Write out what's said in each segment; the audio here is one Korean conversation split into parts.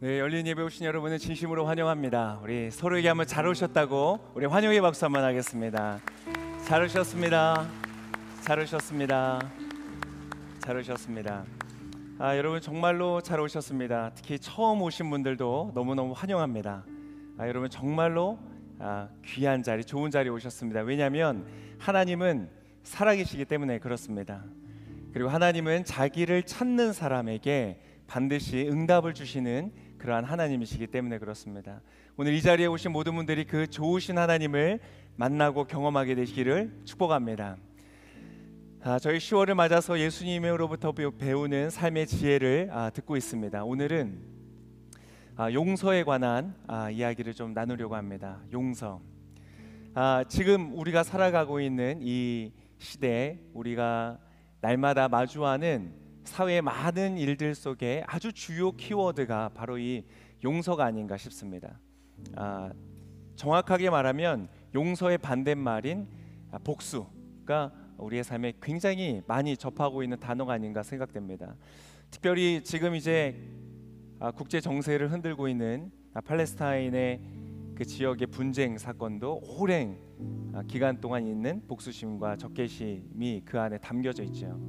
네, 열린 예배 오신 여러분을 진심으로 환영합니다. 우리 서로에게 한번 잘 오셨다고 우리 환영의 박수 한번 하겠습니다. 잘 오셨습니다. 잘 오셨습니다. 잘 오셨습니다. 여러분 정말로 잘 오셨습니다. 특히 처음 오신 분들도 너무너무 환영합니다. 여러분 정말로 귀한 자리, 좋은 자리에 오셨습니다. 왜냐하면 하나님은 살아계시기 때문에 그렇습니다. 그리고 하나님은 자기를 찾는 사람에게 반드시 응답을 주시는 그러한 하나님이시기 때문에 그렇습니다. 오늘 이 자리에 오신 모든 분들이 그 좋으신 하나님을 만나고 경험하게 되시기를 축복합니다. 저희 10월을 맞아서 예수님으로부터 배우는 삶의 지혜를 듣고 있습니다. 오늘은 용서에 관한 이야기를 좀 나누려고 합니다. 용서. 지금 우리가 살아가고 있는 이 시대에 우리가 날마다 마주하는 사회의 많은 일들 속에 아주 주요 키워드가 바로 이 용서가 아닌가 싶습니다. 정확하게 말하면 용서의 반대말인 복수가 우리의 삶에 굉장히 많이 접하고 있는 단어가 아닌가 생각됩니다. 특별히 지금 이제 국제 정세를 흔들고 있는 팔레스타인의 그 지역의 분쟁 사건도 오랜 기간 동안 있는 복수심과 적개심이 그 안에 담겨져 있죠.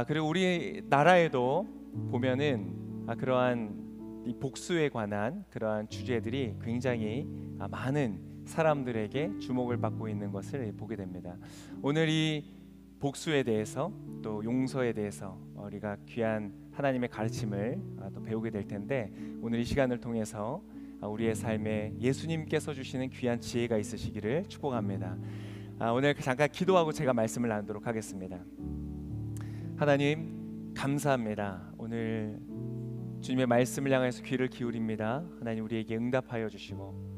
그리고 우리나라에도 보면은 그러한 이 복수에 관한 그러한 주제들이 굉장히 많은 사람들에게 주목을 받고 있는 것을 보게 됩니다. 오늘 이 복수에 대해서 또 용서에 대해서 우리가 귀한 하나님의 가르침을 또 배우게 될 텐데, 오늘 이 시간을 통해서 우리의 삶에 예수님께서 주시는 귀한 지혜가 있으시기를 축복합니다. 오늘 잠깐 기도하고 제가 말씀을 나누도록 하겠습니다. 하나님 감사합니다. 오늘 주님의 말씀을 향해서 귀를 기울입니다. 하나님 우리에게 응답하여 주시고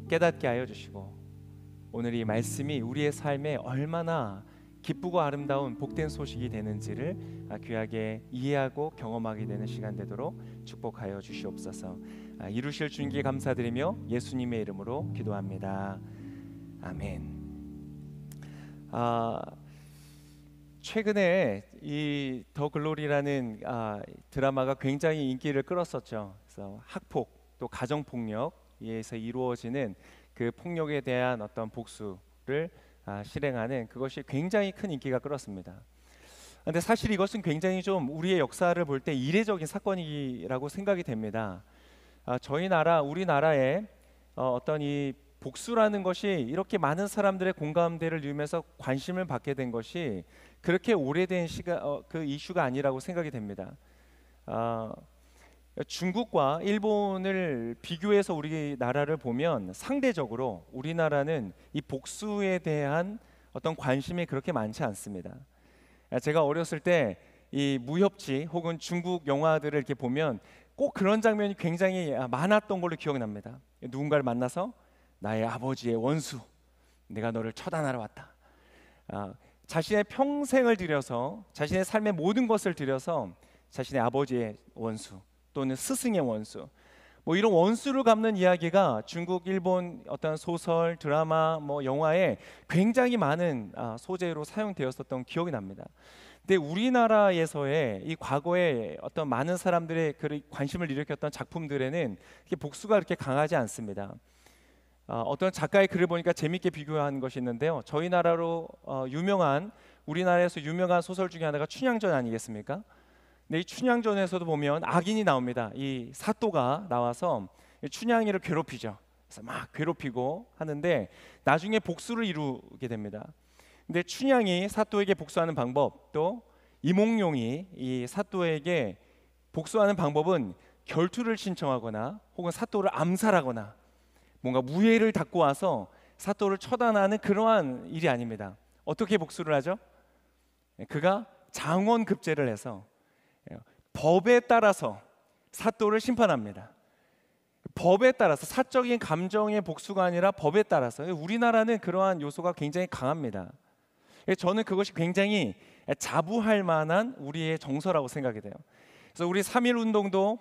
깨닫게 하여 주시고, 오늘 이 말씀이 우리의 삶에 얼마나 기쁘고 아름다운 복된 소식이 되는지를 귀하게 이해하고 경험하게 되는 시간 되도록 축복하여 주시옵소서. 이루실 주님께 감사드리며 예수님의 이름으로 기도합니다. 아멘. 최근에 이 더 글로리라는 드라마가 굉장히 인기를 끌었었죠. 그래서 학폭 또 가정 폭력에서 이루어지는 그 폭력에 대한 어떤 복수를 실행하는 그것이 굉장히 큰 인기가 끌었습니다. 그런데 사실 이것은 굉장히 좀 우리의 역사를 볼 때 이례적인 사건이라고 생각이 됩니다. 우리나라에 어떤 이 복수라는 것이 이렇게 많은 사람들의 공감대를 이루면서 관심을 받게 된 것이 그렇게 오래된 그 이슈가 아니라고 생각이 됩니다. 중국과 일본을 비교해서 우리나라를 보면 상대적으로 우리나라는 이 복수에 대한 어떤 관심이 그렇게 많지 않습니다. 제가 어렸을 때 이 무협지 혹은 중국 영화들을 이렇게 보면 꼭 그런 장면이 굉장히 많았던 걸로 기억이 납니다. 누군가를 만나서 나의 아버지의 원수, 내가 너를 처단하러 왔다. 자신의 평생을 들여서, 자신의 삶의 모든 것을 들여서 자신의 아버지의 원수 또는 스승의 원수, 이런 원수를 갚는 이야기가 중국, 일본 어떤 소설, 드라마, 영화에 굉장히 많은 소재로 사용되었었던 기억이 납니다. 근데 우리나라에서의 이 과거에 어떤 많은 사람들의 관심을 일으켰던 작품들에는 복수가 그렇게 강하지 않습니다. 어떤 작가의 글을 보니까 재밌게 비교한 것이 있는데요. 저희 나라로 우리나라에서 유명한 소설 중에 하나가 춘향전 아니겠습니까? 근데 이 춘향전에서도 보면 악인이 나옵니다. 이 사또가 나와서 춘향이를 괴롭히죠. 그래서 막 괴롭히고 하는데 나중에 복수를 이루게 됩니다. 근데 춘향이 사또에게 복수하는 방법, 또 이몽룡이 이 사또에게 복수하는 방법은 결투를 신청하거나 혹은 사또를 암살하거나 뭔가 무예를 갖고 와서 사또를 처단하는 그러한 일이 아닙니다. 어떻게 복수를 하죠? 그가 장원급제를 해서 법에 따라서 사또를 심판합니다. 법에 따라서, 사적인 감정의 복수가 아니라 법에 따라서. 우리나라는 그러한 요소가 굉장히 강합니다. 저는 그것이 굉장히 자부할 만한 우리의 정서라고 생각이 돼요. 그래서 우리 3.1 운동도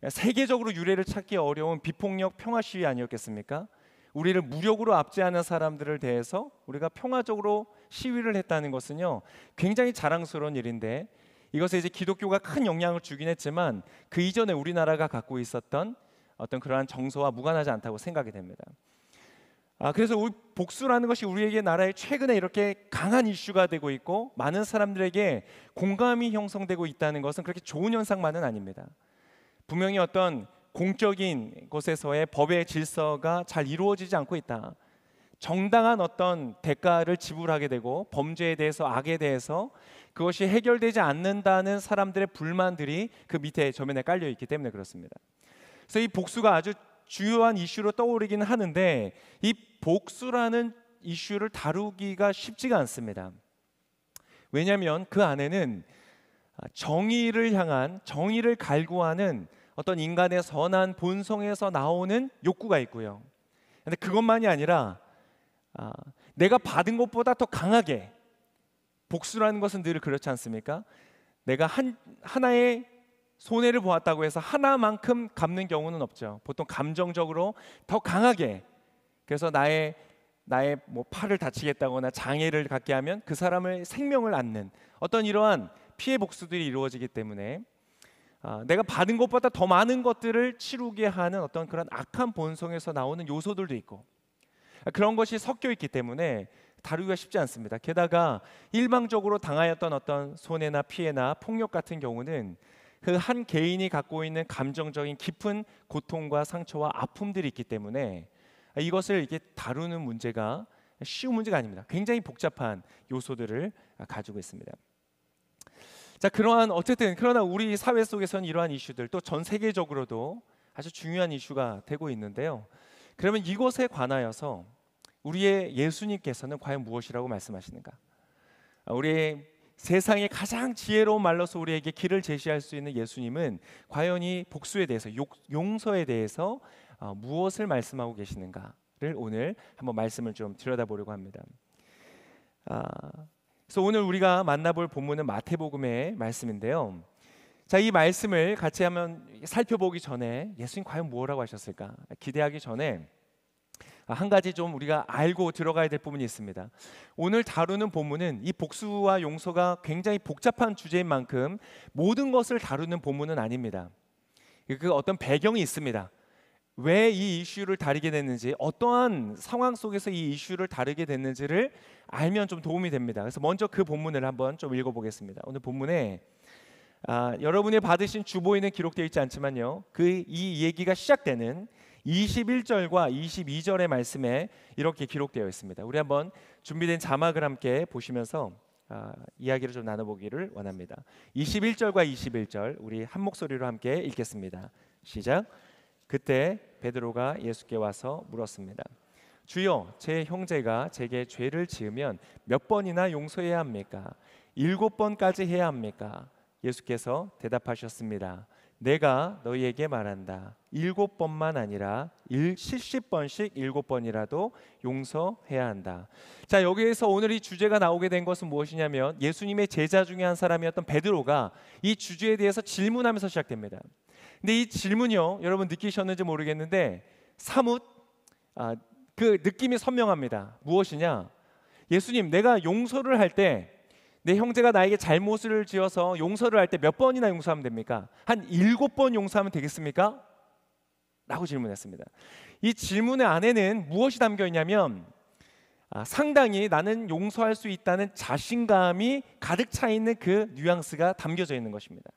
세계적으로 유례를 찾기 어려운 비폭력 평화 시위 아니었겠습니까? 우리를 무력으로 압제하는 사람들을 대해서 우리가 평화적으로 시위를 했다는 것은요, 굉장히 자랑스러운 일인데, 이것에 이제 기독교가 큰 영향을 주긴 했지만 그 이전에 우리나라가 갖고 있었던 어떤 그러한 정서와 무관하지 않다고 생각이 됩니다. 그래서 우리 복수라는 것이 우리에게 나라에 최근에 이렇게 강한 이슈가 되고 있고 많은 사람들에게 공감이 형성되고 있다는 것은 그렇게 좋은 현상만은 아닙니다. 분명히 어떤 공적인 곳에서의 법의 질서가 잘 이루어지지 않고 있다. 정당한 어떤 대가를 지불하게 되고 범죄에 대해서, 악에 대해서 그것이 해결되지 않는다는 사람들의 불만들이 그 밑에 저면에 깔려 있기 때문에 그렇습니다. 그래서 이 복수가 아주 주요한 이슈로 떠오르기는 하는데 이 복수라는 이슈를 다루기가 쉽지가 않습니다. 왜냐하면 그 안에는 정의를 향한, 정의를 갈구하는 어떤 인간의 선한 본성에서 나오는 욕구가 있고요. 그런데 그것만이 아니라 내가 받은 것보다 더 강하게, 복수라는 것은 늘 그렇지 않습니까? 내가 하나의 손해를 보았다고 해서 하나만큼 갚는 경우는 없죠. 보통 감정적으로 더 강하게, 그래서 나의 뭐 팔을 다치겠다거나 장애를 갖게 하면 그 사람의 생명을 앗는 어떤 이러한 피해 복수들이 이루어지기 때문에 내가 받은 것보다 더 많은 것들을 치르게 하는 어떤 그런 악한 본성에서 나오는 요소들도 있고, 그런 것이 섞여 있기 때문에 다루기가 쉽지 않습니다. 게다가 일방적으로 당하였던 어떤 손해나 피해나 폭력 같은 경우는 그 한 개인이 갖고 있는 감정적인 깊은 고통과 상처와 아픔들이 있기 때문에 이것을 이렇게 다루는 문제가 쉬운 문제가 아닙니다. 굉장히 복잡한 요소들을 가지고 있습니다. 자, 그러나 우리 사회 속에서는 이러한 이슈들, 또 전 세계적으로도 아주 중요한 이슈가 되고 있는데요. 그러면 이것에 관하여서 우리의 예수님께서는 과연 무엇이라고 말씀하시는가? 우리의 세상의 가장 지혜로운 말로서 우리에게 길을 제시할 수 있는 예수님은 과연 이 복수에 대해서, 용서에 대해서 무엇을 말씀하고 계시는가를 오늘 한번 말씀을 좀 들여다보려고 합니다. 그래서 오늘 우리가 만나볼 본문은 마태복음의 말씀인데요. 자, 이 말씀을 같이 한번 살펴보기 전에 예수님 과연 뭐라고 하셨을까 기대하기 전에 한 가지 좀 우리가 알고 들어가야 될 부분이 있습니다. 오늘 다루는 본문은 이 복수와 용서가 굉장히 복잡한 주제인 만큼 모든 것을 다루는 본문은 아닙니다. 그 어떤 배경이 있습니다. 왜 이 이슈를 다루게 됐는지, 어떠한 상황 속에서 이 이슈를 다루게 됐는지를 알면 좀 도움이 됩니다. 그래서 먼저 그 본문을 한번 좀 읽어보겠습니다. 오늘 본문에 여러분이 받으신 주보에는 기록되어 있지 않지만요, 이 얘기가 시작되는 21절과 22절의 말씀에 이렇게 기록되어 있습니다. 우리 한번 준비된 자막을 함께 보시면서 이야기를 좀 나눠보기를 원합니다. 21절과 21절 우리 한 목소리로 함께 읽겠습니다. 시작. 그때 베드로가 예수께 와서 물었습니다. 주여, 제 형제가 제게 죄를 지으면 몇 번이나 용서해야 합니까? 7번까지 해야 합니까? 예수께서 대답하셨습니다. 내가 너희에게 말한다. 7번만 아니라 70번씩 7번이라도 용서해야 한다. 자, 여기에서 오늘 이 주제가 나오게 된 것은 무엇이냐면 예수님의 제자 중에 한 사람이었던 베드로가 이 주제에 대해서 질문하면서 시작됩니다. 근데 이 질문이요, 여러분 느끼셨는지 모르겠는데 사뭇 그 느낌이 선명합니다. 무엇이냐? 예수님, 내가 용서를 할 때, 내 형제가 나에게 잘못을 지어서 용서를 할 때 몇 번이나 용서하면 됩니까? 한 7번 용서하면 되겠습니까? 라고 질문했습니다. 이 질문의 안에는 무엇이 담겨 있냐면 상당히 나는 용서할 수 있다는 자신감이 가득 차 있는 그 뉘앙스가 담겨져 있는 것입니다.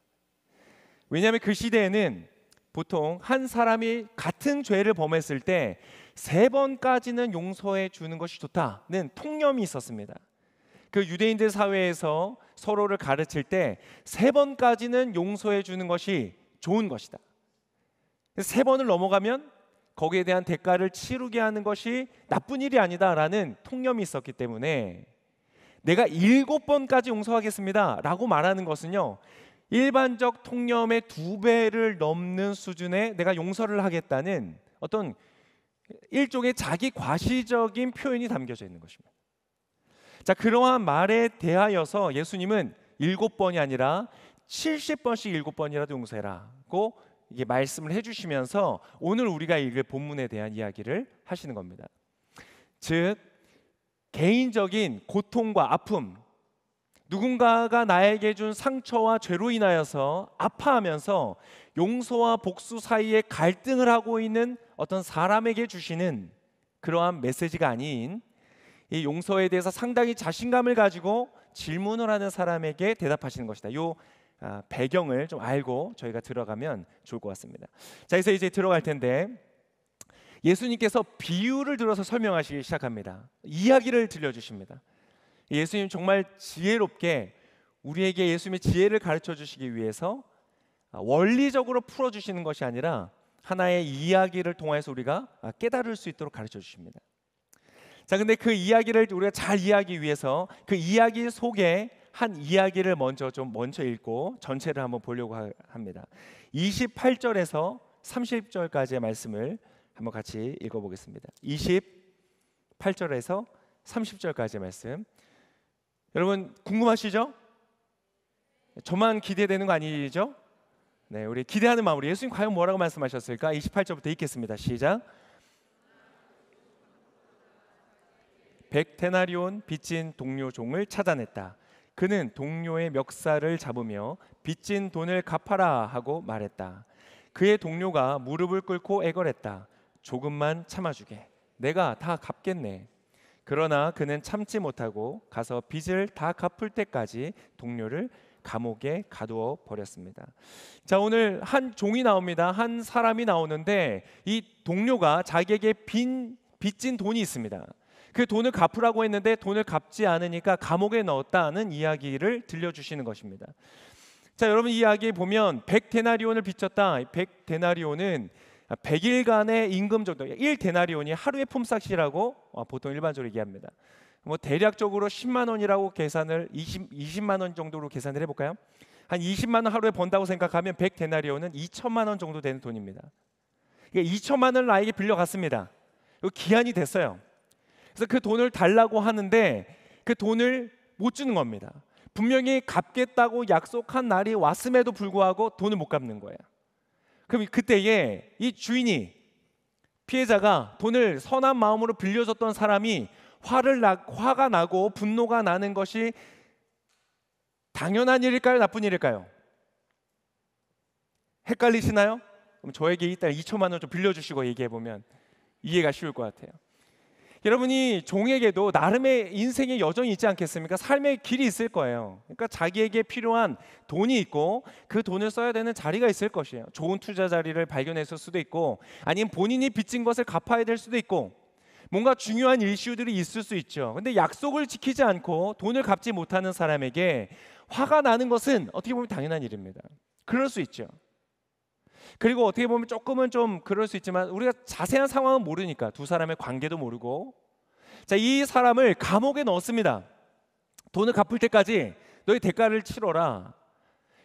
왜냐하면 그 시대에는 보통 한 사람이 같은 죄를 범했을 때 3번까지는 용서해 주는 것이 좋다는 통념이 있었습니다. 그 유대인들 사회에서 서로를 가르칠 때 3번까지는 용서해 주는 것이 좋은 것이다. 3번을 넘어가면 거기에 대한 대가를 치르게 하는 것이 나쁜 일이 아니다라는 통념이 있었기 때문에 내가 7번까지 용서하겠습니다 라고 말하는 것은요, 일반적 통념의 2배를 넘는 수준의 내가 용서를 하겠다는 어떤 일종의 자기 과시적인 표현이 담겨져 있는 것입니다. 자, 그러한 말에 대하여서 예수님은 7번이 아니라 70번씩 7번이라도 용서해라고 이게 말씀을 해주시면서 오늘 우리가 읽을 본문에 대한 이야기를 하시는 겁니다. 즉 개인적인 고통과 아픔, 누군가가 나에게 준 상처와 죄로 인하여서 아파하면서 용서와 복수 사이에 갈등을 하고 있는 어떤 사람에게 주시는 그러한 메시지가 아닌, 이 용서에 대해서 상당히 자신감을 가지고 질문을 하는 사람에게 대답하시는 것이다. 요 배경을 좀 알고 저희가 들어가면 좋을 것 같습니다. 자, 그래서 이제 들어갈 텐데, 예수님께서 비유를 들어서 설명하시기 시작합니다. 이야기를 들려주십니다. 예수님 정말 지혜롭게 우리에게 예수님의 지혜를 가르쳐 주시기 위해서 원리적으로 풀어주시는 것이 아니라 하나의 이야기를 통해서 우리가 깨달을 수 있도록 가르쳐 주십니다. 자, 근데 그 이야기를 우리가 잘 이해하기 위해서 그 이야기 속에 한 이야기를 먼저 읽고 전체를 한번 보려고 합니다. 28절에서 30절까지의 말씀을 한번 같이 읽어보겠습니다. 28절에서 30절까지의 말씀. 여러분 궁금하시죠? 저만 기대되는 거 아니죠? 네, 우리 기대하는 마음으로 예수님 과연 뭐라고 말씀하셨을까? 28절부터 읽겠습니다. 시작. 100데나리온 빚진 동료 종을 찾아냈다. 그는 동료의 멱살을 잡으며 빚진 돈을 갚아라 하고 말했다. 그의 동료가 무릎을 꿇고 애걸했다. 조금만 참아주게. 내가 다 갚겠네. 그러나 그는 참지 못하고 가서 빚을 다 갚을 때까지 동료를 감옥에 가두어 버렸습니다. 자, 오늘 한 종이 나옵니다. 한 사람이 나오는데 이 동료가 자기에게 빚진 돈이 있습니다. 그 돈을 갚으라고 했는데 돈을 갚지 않으니까 감옥에 넣었다는 이야기를 들려주시는 것입니다. 자, 여러분 이 이야기 보면 100데나리온을 빚졌다. 100데나리온은 100일간의 임금 정도, 1데나리온이 하루의 품삯이라고 보통 일반적으로 얘기합니다. 뭐 대략적으로 10만 원이라고 계산을 20만 원 정도로 계산을 해볼까요? 한 20만 원 하루에 번다고 생각하면 100데나리온은 2천만 원 정도 되는 돈입니다. 그러니까 2천만 원을 나에게 빌려갔습니다. 기한이 됐어요. 그래서 그 돈을 달라고 하는데 그 돈을 못 주는 겁니다. 분명히 갚겠다고 약속한 날이 왔음에도 불구하고 돈을 못 갚는 거예요. 그럼 그때에 이 주인이, 피해자가 돈을 선한 마음으로 빌려줬던 사람이 화가 나고 분노가 나는 것이 당연한 일일까요? 나쁜 일일까요? 헷갈리시나요? 그럼 저에게 일단 2천만 원 좀 빌려주시고 얘기해보면 이해가 쉬울 것 같아요. 여러분이 종에게도 나름의 인생의 여정이 있지 않겠습니까? 삶의 길이 있을 거예요. 그러니까 자기에게 필요한 돈이 있고 그 돈을 써야 되는 자리가 있을 것이에요. 좋은 투자 자리를 발견했을 수도 있고, 아니면 본인이 빚진 것을 갚아야 될 수도 있고, 뭔가 중요한 이슈들이 있을 수 있죠. 근데 약속을 지키지 않고 돈을 갚지 못하는 사람에게 화가 나는 것은 어떻게 보면 당연한 일입니다. 그럴 수 있죠. 그리고 어떻게 보면 조금은 좀 그럴 수 있지만 우리가 자세한 상황은 모르니까, 두 사람의 관계도 모르고, 자, 이 사람을 감옥에 넣었습니다. 돈을 갚을 때까지 너희 대가를 치러라.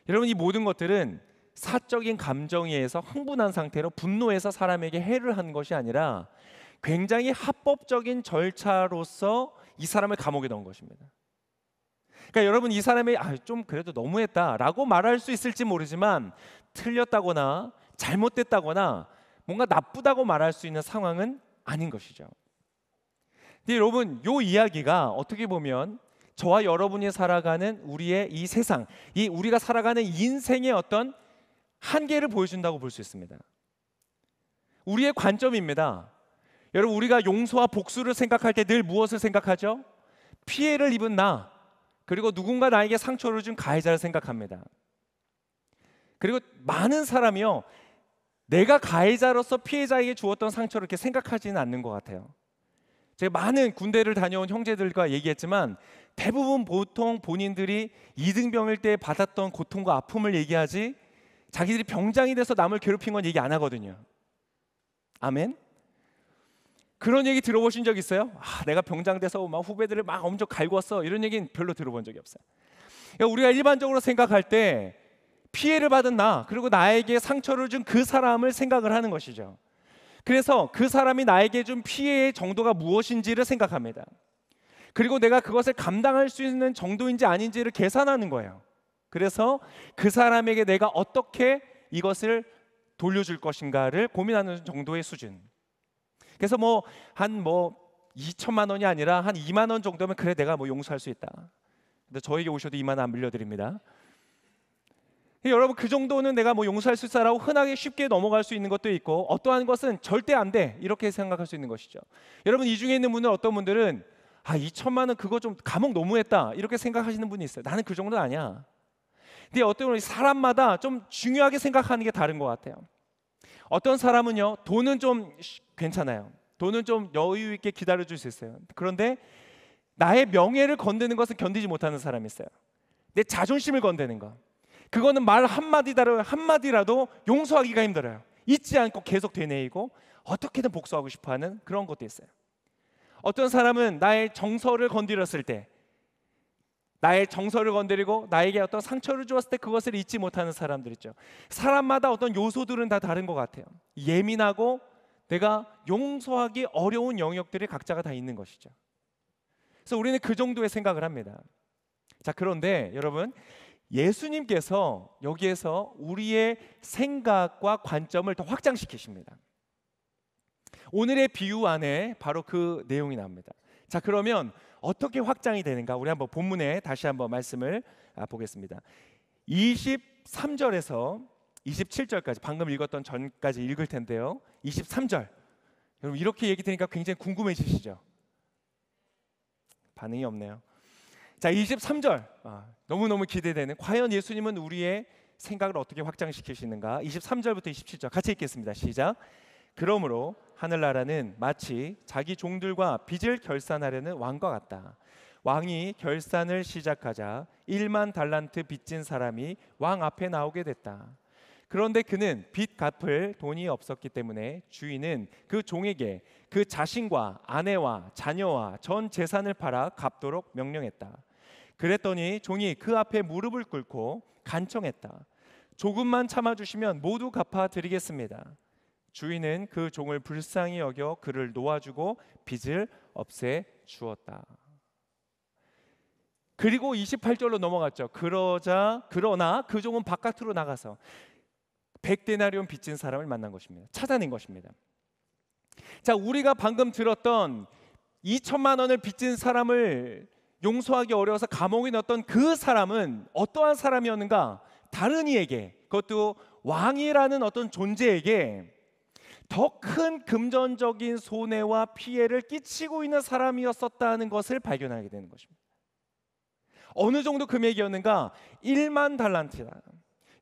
여러분, 이 모든 것들은 사적인 감정에 의해서 흥분한 상태로 분노해서 사람에게 해를 한 것이 아니라 굉장히 합법적인 절차로서 이 사람을 감옥에 넣은 것입니다. 그러니까 여러분, 이 사람이 좀 그래도 너무했다라고 말할 수 있을지 모르지만 틀렸다거나 잘못됐다거나 뭔가 나쁘다고 말할 수 있는 상황은 아닌 것이죠. 근데 여러분, 이 이야기가 어떻게 보면 저와 여러분이 살아가는 우리의 이 세상, 이 우리가 살아가는 인생의 어떤 한계를 보여준다고 볼 수 있습니다. 우리의 관점입니다. 여러분, 우리가 용서와 복수를 생각할 때 늘 무엇을 생각하죠? 피해를 입은 나, 그리고 누군가 나에게 상처를 준 가해자를 생각합니다. 그리고 많은 사람이요, 내가 가해자로서 피해자에게 주었던 상처를 이렇게 생각하지는 않는 것 같아요. 제가 많은 군대를 다녀온 형제들과 얘기했지만 대부분 보통 본인들이 이등병일 때 받았던 고통과 아픔을 얘기하지, 자기들이 병장이 돼서 남을 괴롭힌 건 얘기 안 하거든요. 아멘? 그런 얘기 들어보신 적 있어요? 내가 병장 돼서 막 후배들을 막 엄청 갈궜어, 이런 얘기는 별로 들어본 적이 없어요. 그러니까 우리가 일반적으로 생각할 때 피해를 받은 나, 그리고 나에게 상처를 준 그 사람을 생각을 하는 것이죠. 그래서 그 사람이 나에게 준 피해의 정도가 무엇인지를 생각합니다. 그리고 내가 그것을 감당할 수 있는 정도인지 아닌지를 계산하는 거예요. 그래서 그 사람에게 내가 어떻게 이것을 돌려줄 것인가를 고민하는 정도의 수준. 그래서 한 2천만 원이 아니라 한 2만 원 정도면 그래 내가 용서할 수 있다. 근데 저에게 오셔도 2만 원 안 빌려드립니다. 여러분, 그 정도는 내가 뭐 용서할 수 있어라고 흔하게 쉽게 넘어갈 수 있는 것도 있고, 어떠한 것은 절대 안 돼 이렇게 생각할 수 있는 것이죠. 여러분, 이 중에 있는 분들 어떤 분들은 2천만 원 그거 좀 감옥 너무했다 이렇게 생각하시는 분이 있어요. 나는 그 정도는 아니야. 근데 어떤 분은 사람마다 좀 중요하게 생각하는 게 다른 것 같아요. 어떤 사람은요, 돈은 좀 괜찮아요. 돈은 좀 여유 있게 기다려줄 수 있어요. 그런데 나의 명예를 건드는 것은 견디지 못하는 사람이 있어요. 내 자존심을 건드는 거, 그거는 말 한마디라도 용서하기가 힘들어요. 잊지 않고 계속 되뇌이고 어떻게든 복수하고 싶어하는 그런 것도 있어요. 어떤 사람은 나의 정서를 건드렸을 때, 나의 정서를 건드리고 나에게 어떤 상처를 주었을 때 그것을 잊지 못하는 사람들 있죠. 사람마다 어떤 요소들은 다 다른 것 같아요. 예민하고 내가 용서하기 어려운 영역들이 각자가 다 있는 것이죠. 그래서 우리는 그 정도의 생각을 합니다. 자, 그런데 여러분, 예수님께서 여기에서 우리의 생각과 관점을 더 확장시키십니다. 오늘의 비유 안에 바로 그 내용이 나옵니다. 자, 그러면 어떻게 확장이 되는가? 우리 한번 본문에 다시 한번 말씀을 보겠습니다. 23절에서 27절까지, 방금 읽었던 전까지 읽을 텐데요. 23절, 여러분 이렇게 얘기 드리니까 굉장히 궁금해지시죠? 반응이 없네요. 자, 23절, 너무너무 기대되는, 과연 예수님은 우리의 생각을 어떻게 확장시키시는가? 23절부터 27절 같이 읽겠습니다. 시작. 그러므로 하늘나라는 마치 자기 종들과 빚을 결산하려는 왕과 같다. 왕이 결산을 시작하자 1만 달란트 빚진 사람이 왕 앞에 나오게 됐다. 그런데 그는 빚 갚을 돈이 없었기 때문에 주인은 그 종에게 그 자신과 아내와 자녀와 전 재산을 팔아 갚도록 명령했다. 그랬더니 종이 그 앞에 무릎을 꿇고 간청했다. 조금만 참아주시면 모두 갚아드리겠습니다. 주인은 그 종을 불쌍히 여겨 그를 놓아주고 빚을 없애 주었다. 그리고 28절로 넘어갔죠. 그러나 그 종은 바깥으로 나가서 100데나리온 빚진 사람을 만난 것입니다. 찾아낸 것입니다. 자, 우리가 방금 들었던 2천만 원을 빚진 사람을 용서하기 어려워서 감옥에 넣었던 그 사람은 어떠한 사람이었는가? 다른 이에게, 그것도 왕이라는 어떤 존재에게 더 큰 금전적인 손해와 피해를 끼치고 있는 사람이었었다는 것을 발견하게 되는 것입니다. 어느 정도 금액이었는가? 1만 달란트다.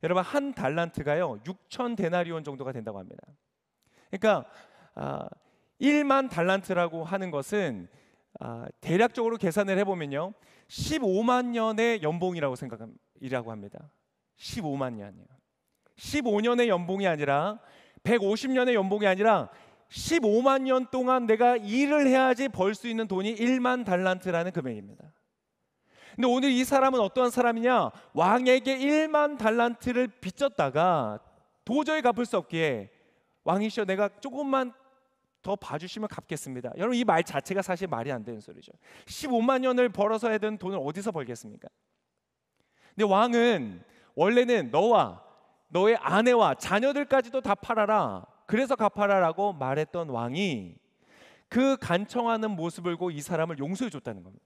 여러분, 한 달란트가요 6천 데나리온 정도가 된다고 합니다. 그러니까 1만 달란트라고 하는 것은 대략적으로 계산을 해보면요 15만 년의 연봉이라고 합니다. 15만 년이요. 15년의 연봉이 아니라 150년의 연봉이 아니라 15만 년 동안 내가 일을 해야지 벌 수 있는 돈이 1만 달란트라는 금액입니다. 근데 오늘 이 사람은 어떠한 사람이냐? 왕에게 1만 달란트를 빚졌다가 도저히 갚을 수 없기에 왕이시여 내가 조금만 더 봐주시면 갚겠습니다. 여러분, 이 말 자체가 사실 말이 안 되는 소리죠. 15만 년을 벌어서 해야 되는 돈을 어디서 벌겠습니까? 근데 왕은 원래는 너와 너의 아내와 자녀들까지도 다 팔아라, 그래서 갚아라라고 말했던 왕이 그 간청하는 모습을 보고 이 사람을 용서해 줬다는 겁니다.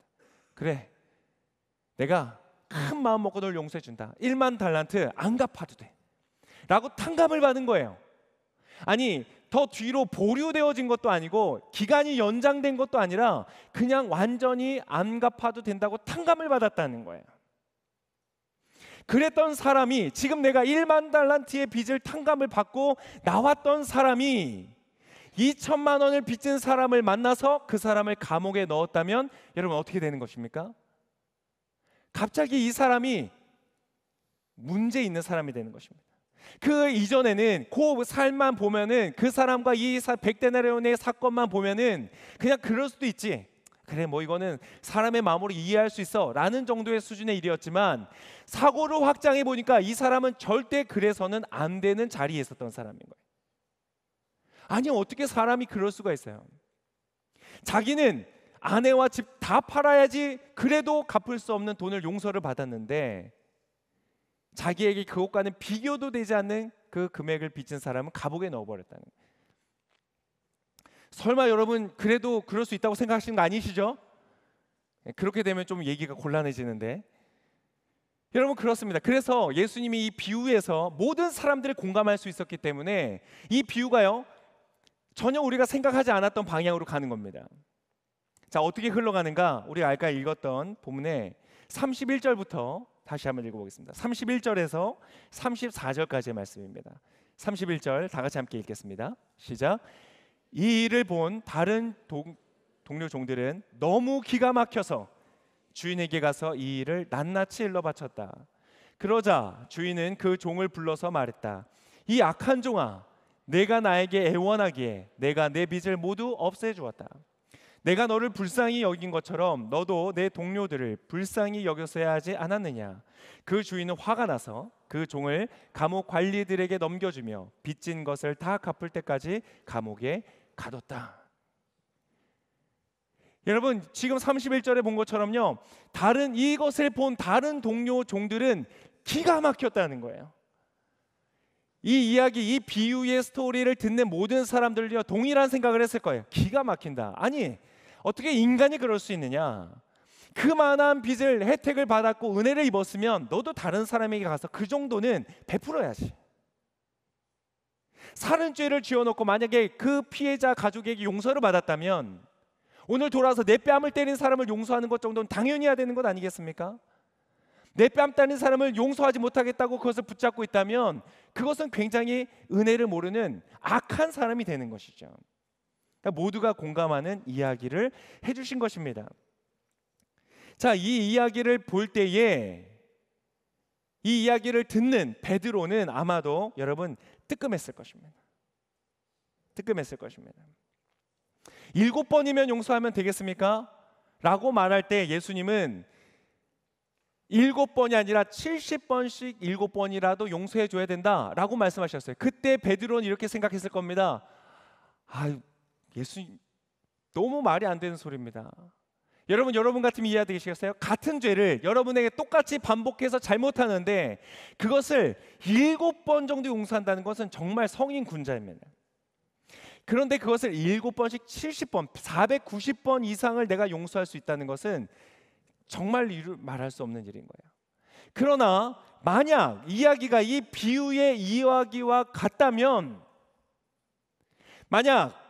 그래, 내가 큰 마음 먹고 널 용서해 준다. 1만 달란트 안 갚아도 돼 라고 탕감을 받은 거예요. 아니, 더 뒤로 보류되어진 것도 아니고 기간이 연장된 것도 아니라 그냥 완전히 안 갚아도 된다고 탕감을 받았다는 거예요. 그랬던 사람이 지금 내가 1만 달란트의 빚을 탕감을 받고 나왔던 사람이 2천만 원을 빚진 사람을 만나서 그 사람을 감옥에 넣었다면 여러분 어떻게 되는 것입니까? 갑자기 이 사람이 문제 있는 사람이 되는 것입니다. 그 이전에는 그 삶만 보면은, 그 사람과 이 100데나리온의 사건만 보면은 그냥 그럴 수도 있지, 그래 뭐 이거는 사람의 마음으로 이해할 수 있어 라는 정도의 수준의 일이었지만, 사고를 확장해 보니까 이 사람은 절대 그래서는 안 되는 자리에 있었던 사람인 거예요. 아니, 어떻게 사람이 그럴 수가 있어요? 자기는 아내와 집 다 팔아야지 그래도 갚을 수 없는 돈을 용서를 받았는데, 자기에게 그것과는 비교도 되지 않는 그 금액을 빚진 사람은 감옥에 넣어버렸다는 거예요. 설마 여러분 그래도 그럴 수 있다고 생각하시는 거 아니시죠? 그렇게 되면 좀 얘기가 곤란해지는데, 여러분 그렇습니다. 그래서 예수님이 이 비유에서 모든 사람들이 공감할 수 있었기 때문에 이 비유가요 전혀 우리가 생각하지 않았던 방향으로 가는 겁니다. 자, 어떻게 흘러가는가? 우리가 아까 읽었던 본문에 31절부터 다시 한번 읽어보겠습니다. 31절에서 34절까지의 말씀입니다. 31절 다 같이 함께 읽겠습니다. 시작. 이 일을 본 다른 동료 종들은 너무 기가 막혀서 주인에게 가서 이 일을 낱낱이 일러 바쳤다. 그러자 주인은 그 종을 불러서 말했다. 이 악한 종아, 내가 나에게 애원하기에 내가 내 빚을 모두 없애주었다. 내가 너를 불쌍히 여긴 것처럼 너도 내 동료들을 불쌍히 여겼어야 하지 않았느냐. 그 주인은 화가 나서 그 종을 감옥 관리들에게 넘겨주며 빚진 것을 다 갚을 때까지 감옥에 가뒀다. 여러분 지금 31절에 본 것처럼요, 이것을 본 다른 동료 종들은 기가 막혔다는 거예요. 이 이야기, 이 비유의 스토리를 듣는 모든 사람들이요 동일한 생각을 했을 거예요. 기가 막힌다. 아니 어떻게 인간이 그럴 수 있느냐. 그만한 빚을 혜택을 받았고 은혜를 입었으면 너도 다른 사람에게 가서 그 정도는 베풀어야지. 살인죄를 지어놓고 만약에 그 피해자 가족에게 용서를 받았다면 오늘 돌아와서 내 뺨을 때린 사람을 용서하는 것 정도는 당연히 해야 되는 것 아니겠습니까? 내 뺨 때린 사람을 용서하지 못하겠다고 그것을 붙잡고 있다면 그것은 굉장히 은혜를 모르는 악한 사람이 되는 것이죠. 그러니까 모두가 공감하는 이야기를 해주신 것입니다. 자, 이 이야기를 볼 때에 이 이야기를 듣는 베드로는 아마도 여러분 뜨끔했을 것입니다. 뜨끔했을 것입니다. 7번이면 용서하면 되겠습니까? 라고 말할 때 예수님은 7번이 아니라 70번씩 7번이라도 용서해 줘야 된다라고 말씀하셨어요. 그때 베드로는 이렇게 생각했을 겁니다. 예수님 너무 말이 안 되는 소리입니다. 여러분 같으면 이해되시겠어요? 같은 죄를 여러분에게 똑같이 반복해서 잘못하는데 그것을 7번 정도 용서한다는 것은 정말 성인 군자입니다. 그런데 그것을 7번씩 70번, 490번 이상을 내가 용서할 수 있다는 것은 정말 말할 수 없는 일인 거예요. 그러나 만약 이야기가 이 비유의 이야기와 같다면, 만약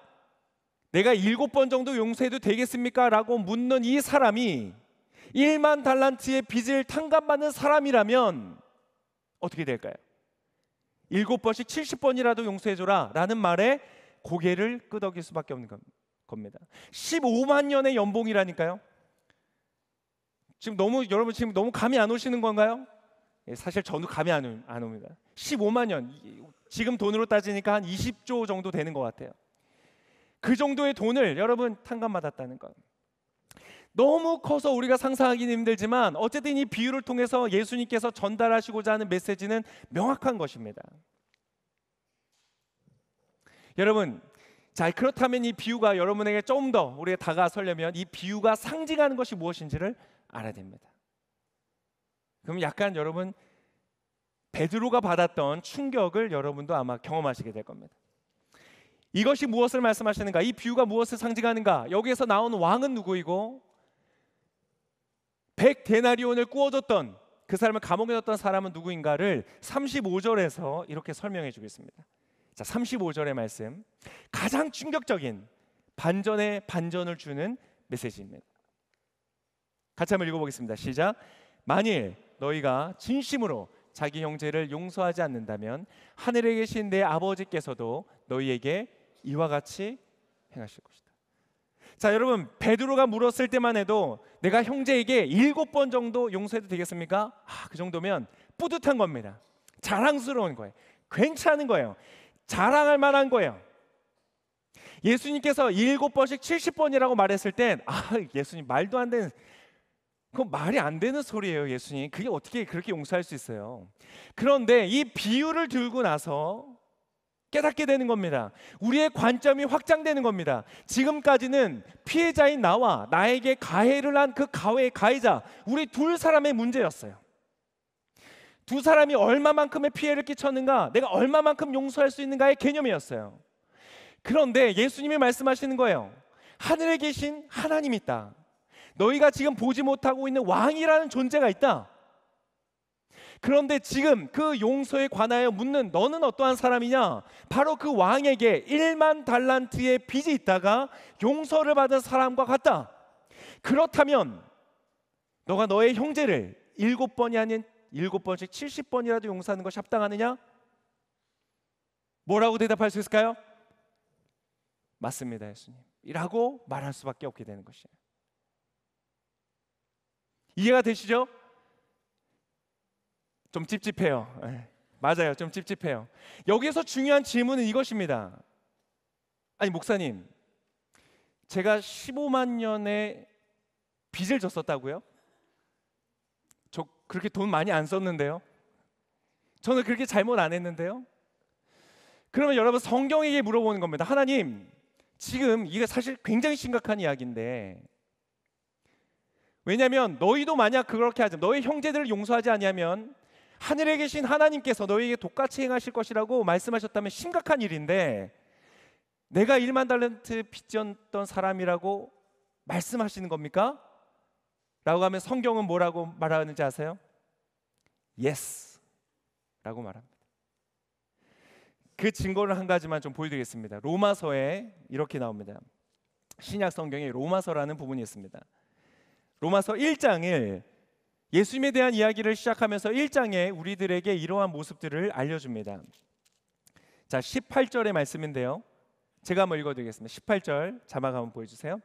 내가 7번 정도 용서해도 되겠습니까? 라고 묻는 이 사람이 1만 달란트의 빚을 탕감받는 사람이라면 어떻게 될까요? 7번씩 70번이라도 용서해줘라 라는 말에 고개를 끄덕일 수밖에 없는 겁니다. 15만 년의 연봉이라니까요. 여러분 지금 너무 감이 안 오시는 건가요? 사실 저도 감이 안 옵니다. 15만 년, 지금 돈으로 따지니까 한 20조 정도 되는 것 같아요. 그 정도의 돈을 여러분 탕감받았다는 것. 너무 커서 우리가 상상하기는 힘들지만 어쨌든 이 비유를 통해서 예수님께서 전달하시고자 하는 메시지는 명확한 것입니다. 여러분, 자, 그렇다면 이 비유가 여러분에게 좀 더 우리가 다가서려면 이 비유가 상징하는 것이 무엇인지를 알아야 됩니다. 그럼 약간 여러분 베드로가 받았던 충격을 여러분도 아마 경험하시게 될 겁니다. 이것이 무엇을 말씀하시는가? 이 비유가 무엇을 상징하는가? 여기에서 나오는 왕은 누구이고 100데나리온을 구워줬던 그 사람을 감옥에 넣었던 사람은 누구인가를 35절에서 이렇게 설명해 주겠습니다. 자, 35절의 말씀, 가장 충격적인 반전의 반전을 주는 메시지입니다. 같이 한번 읽어보겠습니다. 시작. 만일 너희가 진심으로 자기 형제를 용서하지 않는다면 하늘에 계신 내 아버지께서도 너희에게 이와 같이 행하실 것이다. 자, 여러분, 베드로가 물었을 때만 해도 내가 형제에게 7번 정도 용서해도 되겠습니까? 그 정도면 뿌듯한 겁니다. 자랑스러운 거예요. 괜찮은 거예요. 자랑할 만한 거예요. 예수님께서 7번씩 70번이라고 말했을 땐 예수님 말도 안 되는, 그건 말이 안 되는 소리예요. 예수님 그게 어떻게 그렇게 용서할 수 있어요? 그런데 이 비유를 들고 나서 깨닫게 되는 겁니다. 우리의 관점이 확장되는 겁니다. 지금까지는 피해자인 나와 나에게 가해를 한 그 가해자, 우리 둘 사람의 문제였어요. 두 사람이 얼마만큼의 피해를 끼쳤는가, 내가 얼마만큼 용서할 수 있는가의 개념이었어요. 그런데 예수님이 말씀하시는 거예요. 하늘에 계신 하나님이 있다. 너희가 지금 보지 못하고 있는 왕이라는 존재가 있다. 그런데 지금 그 용서에 관하여 묻는 너는 어떠한 사람이냐? 바로 그 왕에게 1만 달란트의 빚이 있다가 용서를 받은 사람과 같다. 그렇다면 너가 너의 형제를 7번이 아닌 7번씩 70번이라도 용서하는 것이 합당하느냐? 뭐라고 대답할 수 있을까요? 맞습니다, 예수님 이라고 말할 수밖에 없게 되는 것이에요. 이해가 되시죠? 좀 찝찝해요. 맞아요, 좀 찝찝해요. 여기서 중요한 질문은 이것입니다. 아니 목사님, 제가 15만 년의 빚을 졌었다고요? 저 그렇게 돈 많이 안 썼는데요? 저는 그렇게 잘못 안 했는데요? 그러면 여러분 성경에게 물어보는 겁니다. 하나님, 지금 이게 사실 굉장히 심각한 이야기인데, 왜냐하면 너희도 만약 그렇게 하지, 너희 형제들을 용서하지 아니하면 하늘에 계신 하나님께서 너희에게 똑같이 행하실 것이라고 말씀하셨다면 심각한 일인데, 내가 1만 달란트 빚졌던 사람이라고 말씀하시는 겁니까? 라고 하면 성경은 뭐라고 말하는지 아세요? Yes 라고 말합니다. 그 증거를 한 가지만 좀 보여드리겠습니다. 로마서에 이렇게 나옵니다. 신약 성경에 로마서라는 부분이 있습니다. 로마서 1장을 예수님에 대한 이야기를 시작하면서 1장에 우리들에게 이러한 모습들을 알려줍니다. 자, 18절의 말씀인데요, 제가 한번 읽어드리겠습니다. 18절 자막 한번 보여주세요.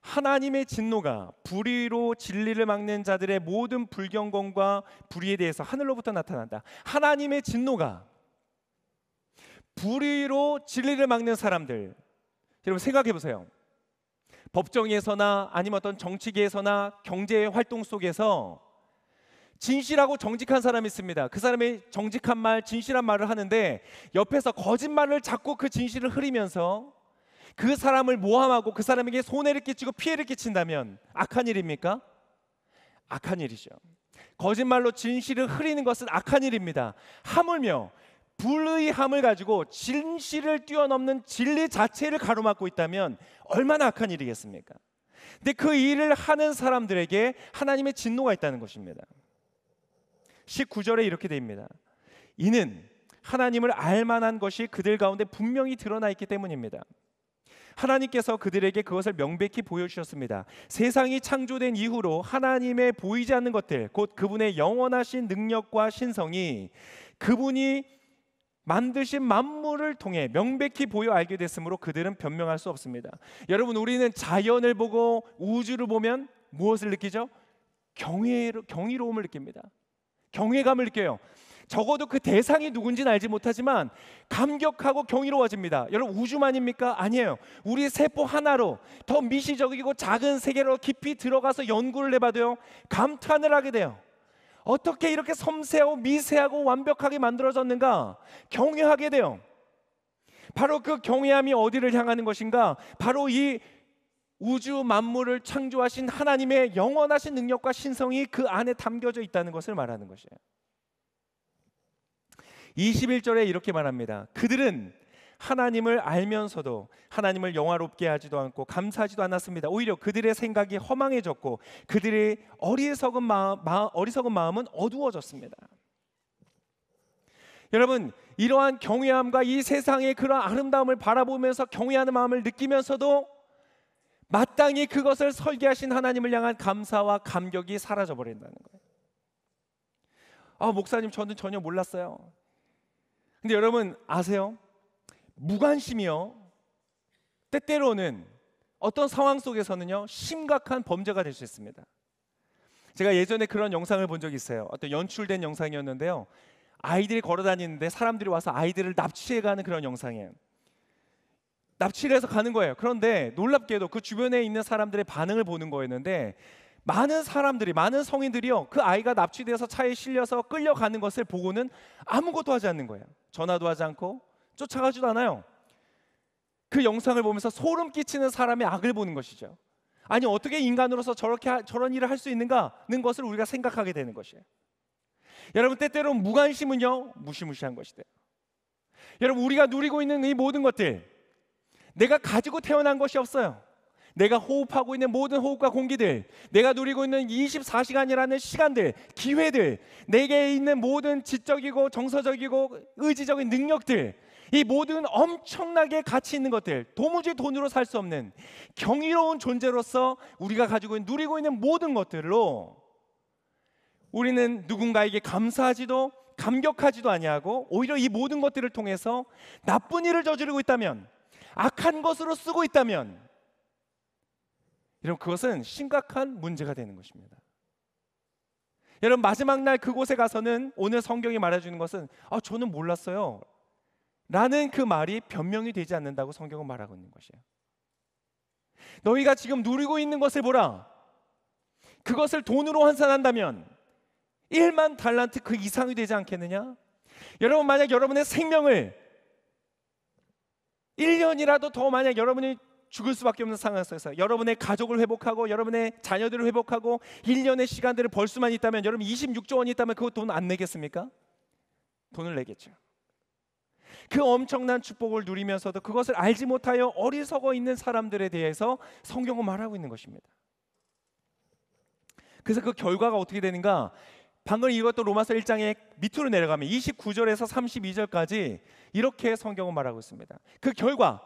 하나님의 진노가 불의로 진리를 막는 자들의 모든 불경건과 불의에 대해서 하늘로부터 나타난다. 하나님의 진노가 불의로 진리를 막는 사람들, 여러분 생각해 보세요. 법정에서나 아니면 어떤 정치계에서나 경제 활동 속에서 진실하고 정직한 사람이 있습니다. 그 사람이 정직한 말, 진실한 말을 하는데 옆에서 거짓말을 자꾸 그 진실을 흐리면서 그 사람을 모함하고 그 사람에게 손해를 끼치고 피해를 끼친다면 악한 일입니까? 악한 일이죠. 거짓말로 진실을 흐리는 것은 악한 일입니다. 하물며 불의함을 가지고 진실을 뛰어넘는 진리 자체를 가로막고 있다면 얼마나 악한 일이겠습니까? 근데 그 일을 하는 사람들에게 하나님의 진노가 있다는 것입니다. 19절에 이렇게 됩니다. 이는 하나님을 알만한 것이 그들 가운데 분명히 드러나 있기 때문입니다. 하나님께서 그들에게 그것을 명백히 보여주셨습니다. 세상이 창조된 이후로 하나님의 보이지 않는 것들, 곧 그분의 영원하신 능력과 신성이 그분이 만드신 만물을 통해 명백히 보여 알게 됐으므로 그들은 변명할 수 없습니다. 여러분, 우리는 자연을 보고 우주를 보면 무엇을 느끼죠? 경이로움을 느낍니다. 경외감을 느껴요. 적어도 그 대상이 누군지는 알지 못하지만 감격하고 경이로워집니다. 여러분, 우주만입니까? 아니에요. 우리 세포 하나로 더 미시적이고 작은 세계로 깊이 들어가서 연구를 해봐도요, 감탄을 하게 돼요. 어떻게 이렇게 섬세하고 미세하고 완벽하게 만들어졌는가 경외하게 돼요. 바로 그 경외함이 어디를 향하는 것인가? 바로 이 우주 만물을 창조하신 하나님의 영원하신 능력과 신성이 그 안에 담겨져 있다는 것을 말하는 것이에요. 21절에 이렇게 말합니다. 그들은 하나님을 알면서도 하나님을 영화롭게 하지도 않고 감사하지도 않았습니다. 오히려 그들의 생각이 허망해졌고 그들의 어리석은 마음은 어두워졌습니다. 여러분, 이러한 경외함과 이 세상의 그런 아름다움을 바라보면서 경외하는 마음을 느끼면서도 마땅히 그것을 설계하신 하나님을 향한 감사와 감격이 사라져 버린다는 거예요. 아, 목사님, 저는 전혀 몰랐어요. 근데 여러분 아세요? 무관심이요, 때때로는 어떤 상황 속에서는요 심각한 범죄가 될 수 있습니다. 제가 예전에 그런 영상을 본 적이 있어요. 어떤 연출된 영상이었는데요, 아이들이 걸어 다니는데 사람들이 와서 아이들을 납치해가는 그런 영상이에요. 납치를 해서 가는 거예요. 그런데 놀랍게도 그 주변에 있는 사람들의 반응을 보는 거였는데, 많은 사람들이, 많은 성인들이요 그 아이가 납치돼서 차에 실려서 끌려가는 것을 보고는 아무것도 하지 않는 거예요. 전화도 하지 않고 쫓아가지도 않아요. 그 영상을 보면서 소름 끼치는 사람의 악을 보는 것이죠. 아니, 어떻게 인간으로서 저런 일을 할 수 있는가는 것을 우리가 생각하게 되는 것이에요. 여러분, 때때로 무관심은요 무시무시한 것이 돼요. 여러분, 우리가 누리고 있는 이 모든 것들, 내가 가지고 태어난 것이 없어요. 내가 호흡하고 있는 모든 호흡과 공기들, 내가 누리고 있는 24시간이라는 시간들, 기회들, 내게 있는 모든 지적이고 정서적이고 의지적인 능력들, 이 모든 엄청나게 가치 있는 것들, 도무지 돈으로 살 수 없는 경이로운 존재로서 우리가 가지고 있는, 누리고 있는 모든 것들로 우리는 누군가에게 감사하지도 감격하지도 아니하고 오히려 이 모든 것들을 통해서 나쁜 일을 저지르고 있다면, 악한 것으로 쓰고 있다면, 여러분 그것은 심각한 문제가 되는 것입니다. 여러분 마지막 날 그곳에 가서는 오늘 성경이 말해주는 것은 저는 몰랐어요 라는 그 말이 변명이 되지 않는다고 성경은 말하고 있는 것이에요. 너희가 지금 누리고 있는 것을 보라. 그것을 돈으로 환산한다면 1만 달란트 그 이상이 되지 않겠느냐? 여러분 만약 여러분의 생명을 1년이라도 더 만약 여러분이 죽을 수밖에 없는 상황 속에서 여러분의 가족을 회복하고 여러분의 자녀들을 회복하고 1년의 시간들을 벌 수만 있다면, 여러분 26조 원이 있다면 그거 돈 안 내겠습니까? 돈을 내겠죠. 그 엄청난 축복을 누리면서도 그것을 알지 못하여 어리석어 있는 사람들에 대해서 성경은 말하고 있는 것입니다. 그래서 그 결과가 어떻게 되는가? 방금 읽었던 로마서 1장의 밑으로 내려가면 29절에서 32절까지 이렇게 성경은 말하고 있습니다. 그 결과,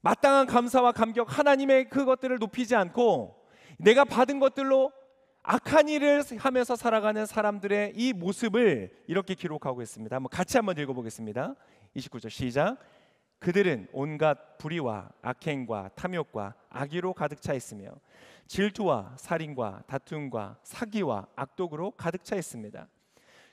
마땅한 감사와 감격, 하나님의 그것들을 높이지 않고 내가 받은 것들로 악한 일을 하면서 살아가는 사람들의 이 모습을 이렇게 기록하고 있습니다. 같이 한번 읽어보겠습니다. 29절 시작. 그들은 온갖 불의와 악행과 탐욕과 악의로 가득 차 있으며 질투와 살인과 다툼과 사기와 악독으로 가득 차 있습니다.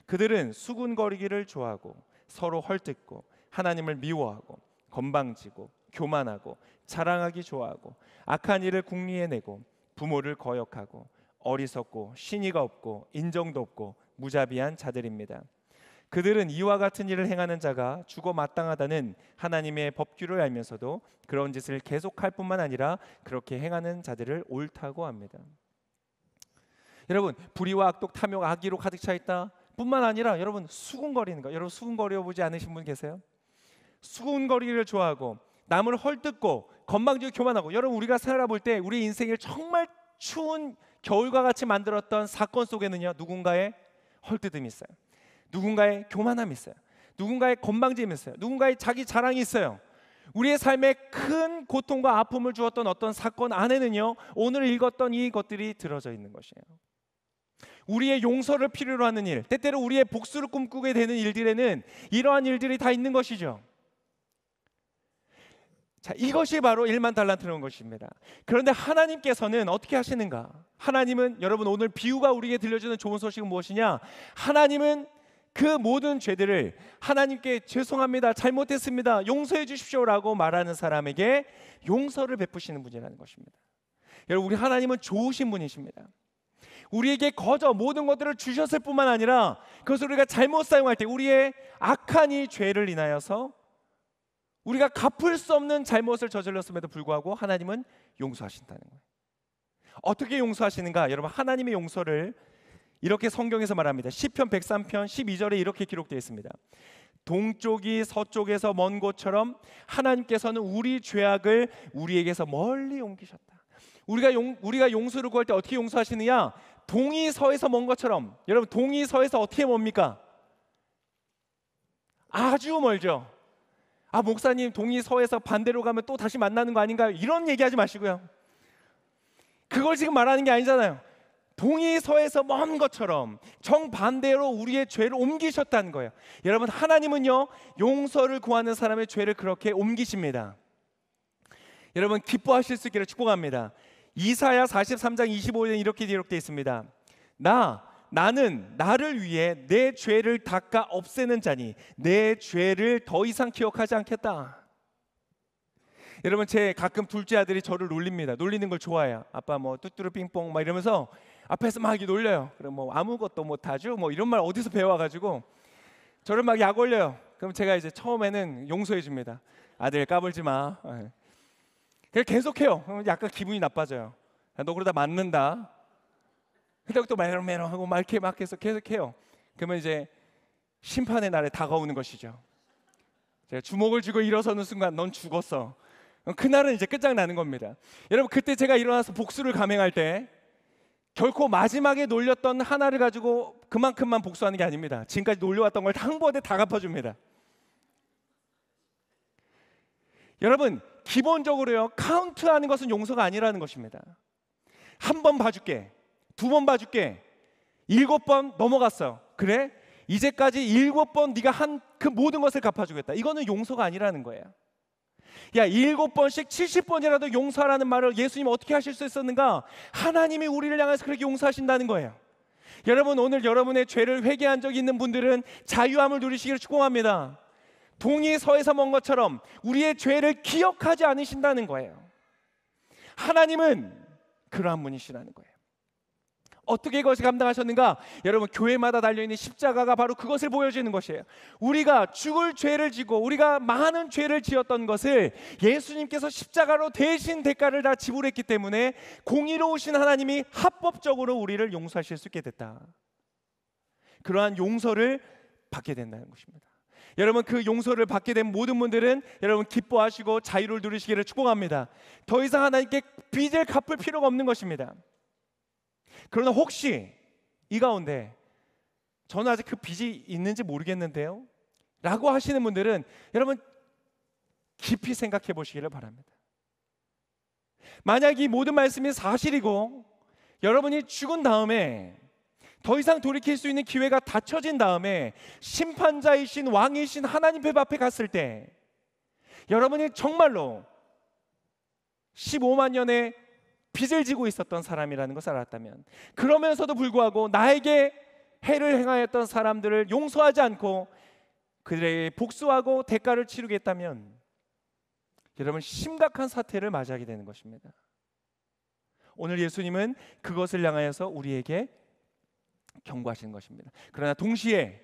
그들은 수군거리기를 좋아하고 서로 헐뜯고 하나님을 미워하고 건방지고 교만하고 자랑하기 좋아하고 악한 일을 궁리해내고 부모를 거역하고 어리석고 신의가 없고 인정도 없고 무자비한 자들입니다. 그들은 이와 같은 일을 행하는 자가 죽어 마땅하다는 하나님의 법규를 알면서도 그런 짓을 계속할 뿐만 아니라 그렇게 행하는 자들을 옳다고 합니다. 여러분 불의와 악독 탐욕 악의로 가득 차 있다 뿐만 아니라 여러분 수군거리는 거, 여러분 수군거려 보지 않으신 분 계세요? 수군거리기를 좋아하고 남을 헐뜯고 건방지고 교만하고, 여러분 우리가 살아볼 때 우리 인생을 정말 추운 겨울과 같이 만들었던 사건 속에는요 누군가의 헐뜯음이 있어요. 누군가의 교만함이 있어요. 누군가의 건방짐이 있어요. 누군가의 자기 자랑이 있어요. 우리의 삶에 큰 고통과 아픔을 주었던 어떤 사건 안에는요 오늘 읽었던 이것들이 들어져 있는 것이에요. 우리의 용서를 필요로 하는 일, 때때로 우리의 복수를 꿈꾸게 되는 일들에는 이러한 일들이 다 있는 것이죠. 자, 이것이 바로 1만 달란트라는 것입니다. 그런데 하나님께서는 어떻게 하시는가? 하나님은, 여러분 오늘 비유가 우리에게 들려주는 좋은 소식은 무엇이냐? 하나님은 그 모든 죄들을 하나님께 죄송합니다, 잘못했습니다, 용서해 주십시오라고 말하는 사람에게 용서를 베푸시는 분이라는 것입니다. 여러분 우리 하나님은 좋으신 분이십니다. 우리에게 거저 모든 것들을 주셨을 뿐만 아니라 그것을 우리가 잘못 사용할 때 우리의 악한 이 죄를 인하여서 우리가 갚을 수 없는 잘못을 저질렀음에도 불구하고 하나님은 용서하신다는 거예요. 어떻게 용서하시는가? 여러분 하나님의 용서를 이렇게 성경에서 말합니다. 시편 103편 12절에 이렇게 기록되어 있습니다. 동쪽이 서쪽에서 먼 곳처럼 하나님께서는 우리 죄악을 우리에게서 멀리 옮기셨다. 우리가 용서를 구할 때 어떻게 용서하시느냐? 동이 서에서 먼 것처럼. 여러분 동이 서에서 어떻게 멉니까? 아주 멀죠. 목사님 동이 서에서 반대로 가면 또 다시 만나는 거 아닌가요? 이런 얘기하지 마시고요. 그걸 지금 말하는 게 아니잖아요. 동이 서에서 먼 것처럼 정반대로 우리의 죄를 옮기셨다는 거예요. 여러분 하나님은요 용서를 구하는 사람의 죄를 그렇게 옮기십니다. 여러분 기뻐하실 수 있기를 축복합니다. 이사야 43장 25절에 이렇게 기록되어 있습니다. 나는 나를 위해 내 죄를 닦아 없애는 자니 내 죄를 더 이상 기억하지 않겠다. 여러분 제 가끔 둘째 아들이 저를 놀립니다. 놀리는 걸 좋아해요. 아빠 뭐 뚜뚜루 삥뽕 막 이러면서 앞에서 막 놀려요. 그럼 뭐 아무것도 못하죠 뭐 이런 말 어디서 배워가지고 저를 막 약 올려요. 그럼 제가 이제 처음에는 용서해 줍니다. 아들 까불지 마. 그냥 계속해요. 그럼 약간 기분이 나빠져요. 너 그러다 맞는다. 근데 또 메롱메롱하고 막 이렇게 막 해서 계속해요. 그러면 이제 심판의 날에 다가오는 것이죠. 제가 주먹을 쥐고 일어서는 순간 넌 죽었어. 그날은 이제 끝장나는 겁니다. 여러분, 그때 제가 일어나서 복수를 감행할 때 결코 마지막에 놀렸던 하나를 가지고 그만큼만 복수하는 게 아닙니다. 지금까지 놀려왔던 걸 한 번에 다 갚아줍니다. 여러분, 기본적으로요, 카운트하는 것은 용서가 아니라는 것입니다. 한 번 봐줄게, 두 번 봐줄게, 7번 넘어갔어. 그래? 이제까지 7번 네가 한 그 모든 것을 갚아주겠다. 이거는 용서가 아니라는 거예요. 야, 7번씩 70번이라도 용서하라는 말을 예수님 어떻게 하실 수 있었는가? 하나님이 우리를 향해서 그렇게 용서하신다는 거예요. 여러분, 오늘 여러분의 죄를 회개한 적이 있는 분들은 자유함을 누리시기를 축복합니다. 동이 서에서 먼 것처럼 우리의 죄를 기억하지 않으신다는 거예요. 하나님은 그러한 분이시라는 거예요. 어떻게 이것을 감당하셨는가? 여러분, 교회마다 달려있는 십자가가 바로 그것을 보여주는 것이에요. 우리가 죽을 죄를 지고 우리가 많은 죄를 지었던 것을 예수님께서 십자가로 대신 대가를 다 지불했기 때문에 공의로우신 하나님이 합법적으로 우리를 용서하실 수 있게 됐다. 그러한 용서를 받게 된다는 것입니다. 여러분, 그 용서를 받게 된 모든 분들은 여러분 기뻐하시고 자유를 누리시기를 축복합니다. 더 이상 하나님께 빚을 갚을 필요가 없는 것입니다. 그러나 혹시 이 가운데 저는 아직 그 빚이 있는지 모르겠는데요 라고 하시는 분들은 여러분 깊이 생각해 보시기를 바랍니다. 만약 이 모든 말씀이 사실이고 여러분이 죽은 다음에 더 이상 돌이킬 수 있는 기회가 닫혀진 다음에 심판자이신 왕이신 하나님 앞에 갔을 때 여러분이 정말로 15만 년의 빚을 지고 있었던 사람이라는 것을 알았다면, 그러면서도 불구하고 나에게 해를 행하였던 사람들을 용서하지 않고 그들에게 복수하고 대가를 치르겠다면 여러분 심각한 사태를 맞이하게 되는 것입니다. 오늘 예수님은 그것을 향하여서 우리에게 경고하시는 것입니다. 그러나 동시에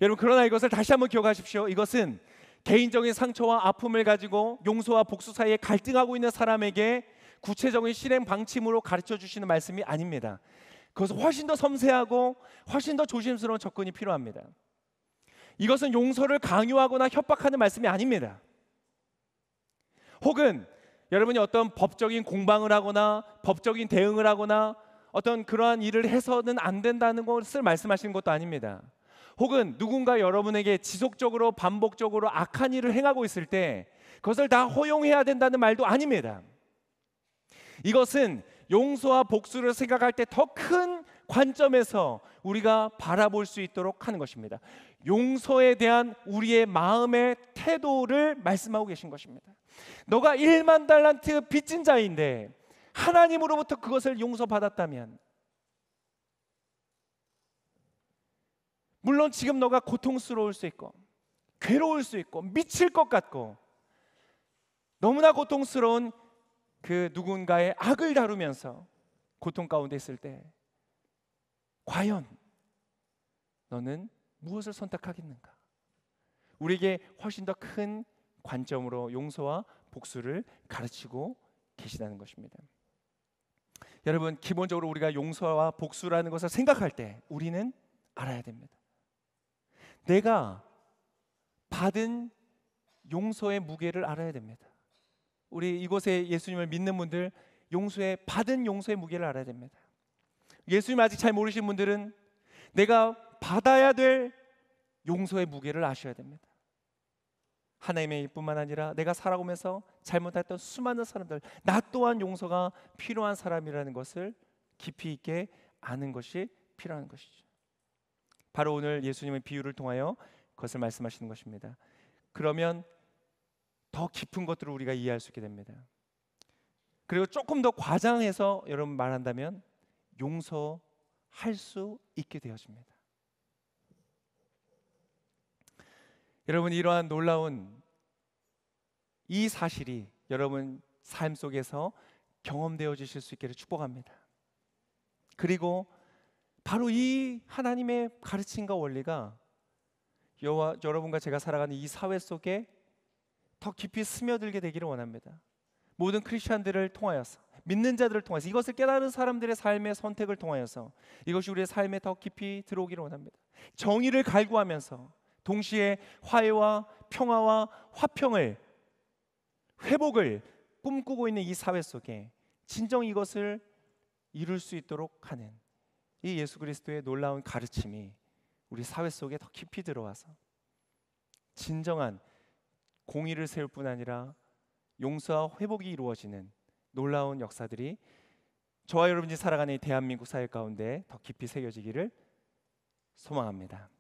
여러분, 그러나 이것을 다시 한번 기억하십시오. 이것은 개인적인 상처와 아픔을 가지고 용서와 복수 사이에 갈등하고 있는 사람에게 구체적인 실행 방침으로 가르쳐 주시는 말씀이 아닙니다. 그것은 훨씬 더 섬세하고 훨씬 더 조심스러운 접근이 필요합니다. 이것은 용서를 강요하거나 협박하는 말씀이 아닙니다. 혹은 여러분이 어떤 법적인 공방을 하거나 법적인 대응을 하거나 어떤 그러한 일을 해서는 안 된다는 것을 말씀하시는 것도 아닙니다. 혹은 누군가 여러분에게 지속적으로 반복적으로 악한 일을 행하고 있을 때 그것을 다 허용해야 된다는 말도 아닙니다. 이것은 용서와 복수를 생각할 때 더 큰 관점에서 우리가 바라볼 수 있도록 하는 것입니다. 용서에 대한 우리의 마음의 태도를 말씀하고 계신 것입니다. 너가 1만 달란트 빚진 자인데 하나님으로부터 그것을 용서받았다면, 물론 지금 너가 고통스러울 수 있고 괴로울 수 있고 미칠 것 같고 너무나 고통스러운 그 누군가의 악을 다루면서 고통 가운데 있을 때 과연 너는 무엇을 선택하겠는가? 우리에게 훨씬 더 큰 관점으로 용서와 복수를 가르치고 계시다는 것입니다. 여러분, 기본적으로 우리가 용서와 복수라는 것을 생각할 때 우리는 알아야 됩니다. 내가 받은 용서의 무게를 알아야 됩니다. 우리 이곳에 예수님을 믿는 분들, 받은 용서의 무게를 알아야 됩니다. 예수님 아직 잘 모르시는 분들은 내가 받아야 될 용서의 무게를 아셔야 됩니다. 하나님의 일뿐만 아니라 내가 살아오면서 잘못했던 수많은 사람들, 나 또한 용서가 필요한 사람이라는 것을 깊이 있게 아는 것이 필요한 것이죠. 바로 오늘 예수님의 비유를 통하여 그것을 말씀하시는 것입니다. 그러면 더 깊은 것들을 우리가 이해할 수 있게 됩니다. 그리고 조금 더 과장해서 여러분 말한다면 용서할 수 있게 되어집니다. 여러분, 이러한 놀라운 이 사실이 여러분 삶 속에서 경험되어지실 수 있기를 축복합니다. 그리고 바로 이 하나님의 가르침과 원리가 여러분과 제가 살아가는 이 사회 속에 더 깊이 스며들게 되기를 원합니다. 모든 크리스천들을 통하여서, 믿는 자들을 통해서, 이것을 깨달은 사람들의 삶의 선택을 통하여서 이것이 우리의 삶에 더 깊이 들어오기를 원합니다. 정의를 갈구하면서 동시에 화해와 평화와 화평을 회복을 꿈꾸고 있는 이 사회 속에 진정 이것을 이룰 수 있도록 하는 이 예수 그리스도의 놀라운 가르침이 우리 사회 속에 더 깊이 들어와서 진정한 공의를 세울 뿐 아니라 용서와 회복이 이루어지는 놀라운 역사들이 저와 여러분이 살아가는 이 대한민국 사회 가운데 더 깊이 새겨지기를 소망합니다.